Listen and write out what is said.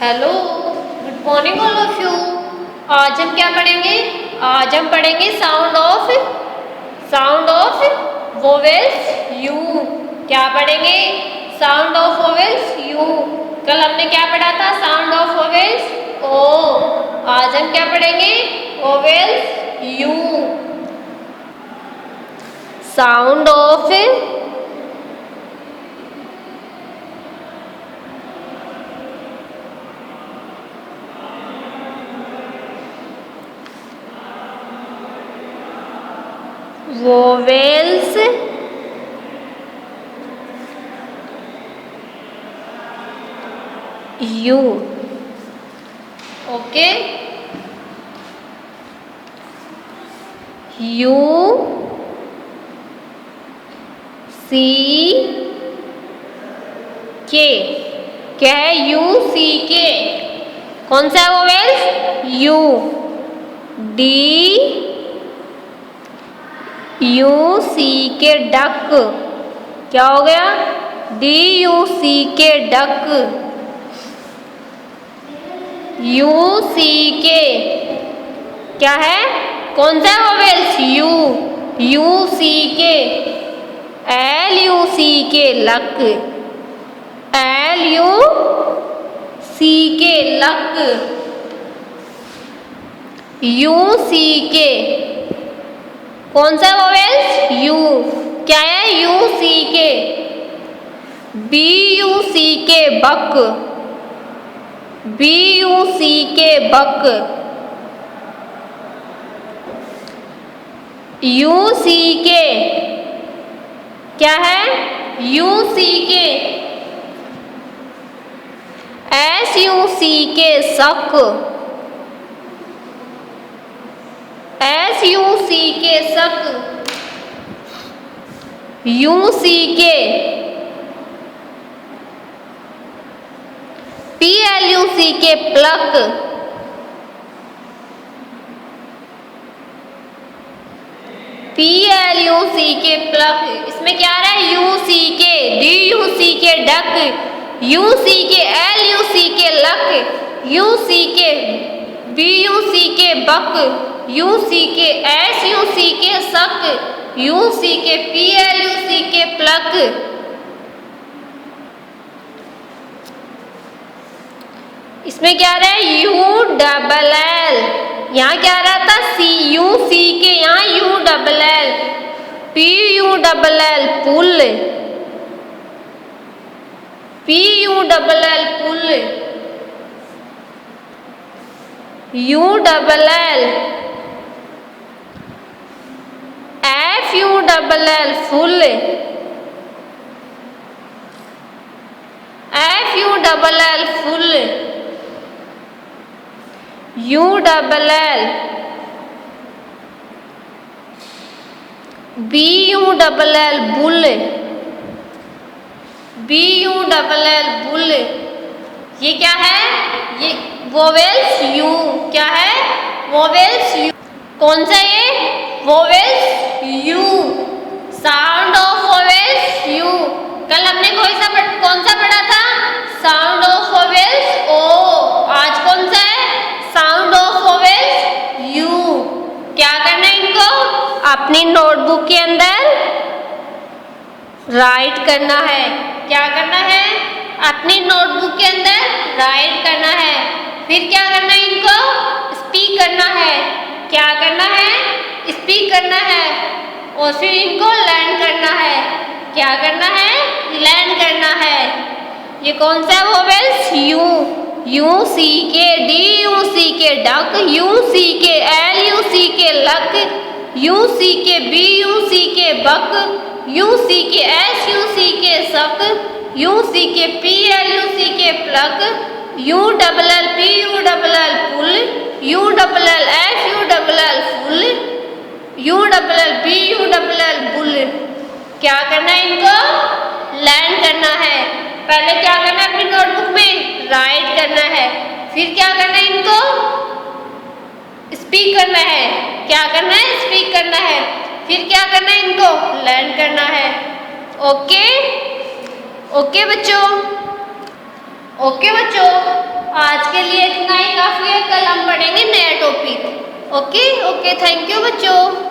Hello, good morning all of you. आज हम क्या पढ़ेंगे? आज हम पढ़ेंगे साउंड ऑफ वोवेल्स यू। क्या पढ़ेंगे? Sound of vowels U. कल हमने क्या पढ़ा था? Sound of vowels O. आज हम क्या पढ़ेंगे? Vowels U. Sound of vowels U. Okay, U C K. क्या है? U C K. कौन सा है vowels? U. D U C K duck. क्या हो गया? D U C K duck. You C K क्या है? कौन सा वोवेल्स? यू। यू सी के। एल यू सी के लक। एल यू सी के लक। यू सी के कौन सा वोवेल्स? यू। क्या है? यू सी के। बी यू सी के बक। बी यू सी के बक। यू सी के क्या है? यू सी के। एस यू सी के सक। एस यू सी के सक। यू सी के। P L U C K plug. P L U C K plug. इसमें क्या आ रहा है? यू सी के। D U C K duck. You C के। एल यू सी के लक। यू सी के। बी यू सी के बक। यू सी के। एस यू सी के सक। यू सी के। P L U C K plug. इसमें क्या आ रहा है? You double L. यहाँ क्या आ रहा था? सी यू सी के। यहाँ U double L. P U double L pull. P U double L pull. U double L. F U double L full. F U double L full. U double L. B U double L bull. B U double L bull. ये क्या है? ये vowels U. क्या है? Vowels U. कौन सा ये? Vowels U. Sound of vowels U. कल हमने कौन सा पढ़ा था? Sound of vowels O. आज कौन सा है? Sound of vowels U. क्या करना है इनको? अपनी नोटबुक के अंदर राइट करना है। क्या करना है? अपनी नोटबुक के अंदर राइट करना है। फिर क्या करना है? इनको स्पीक करना है। क्या करना है? स्पीक करना है। और फिर इनको लर्न करना है। क्या करना है? लर्न करना है। ये कौन सा वोवेल्स? यू। यू सी के। D U C K duck. You C के। एल यू सी के लक। यू सी के। बी यू सी के बक। यू सी के। एस यू सी के सक। यू सी के। P L U C K pluck. U double L. P U double L pull. U double L. F U double L full. U double L. B U double L bull. क्या करना है? इनको learn करना है। पहले क्या करना है? अपनी नोटबुक में राइट करना है। फिर क्या करना है? इनको स्पीक करना है। क्या करना है? स्पीक करना है। फिर क्या करना है? इनको लर्न करना है। ओके ओके बच्चों। आज के लिए इतना ही काफ़ी है, कल हम पढ़ेंगे नया topic. Okay okay, thank you बच्चों।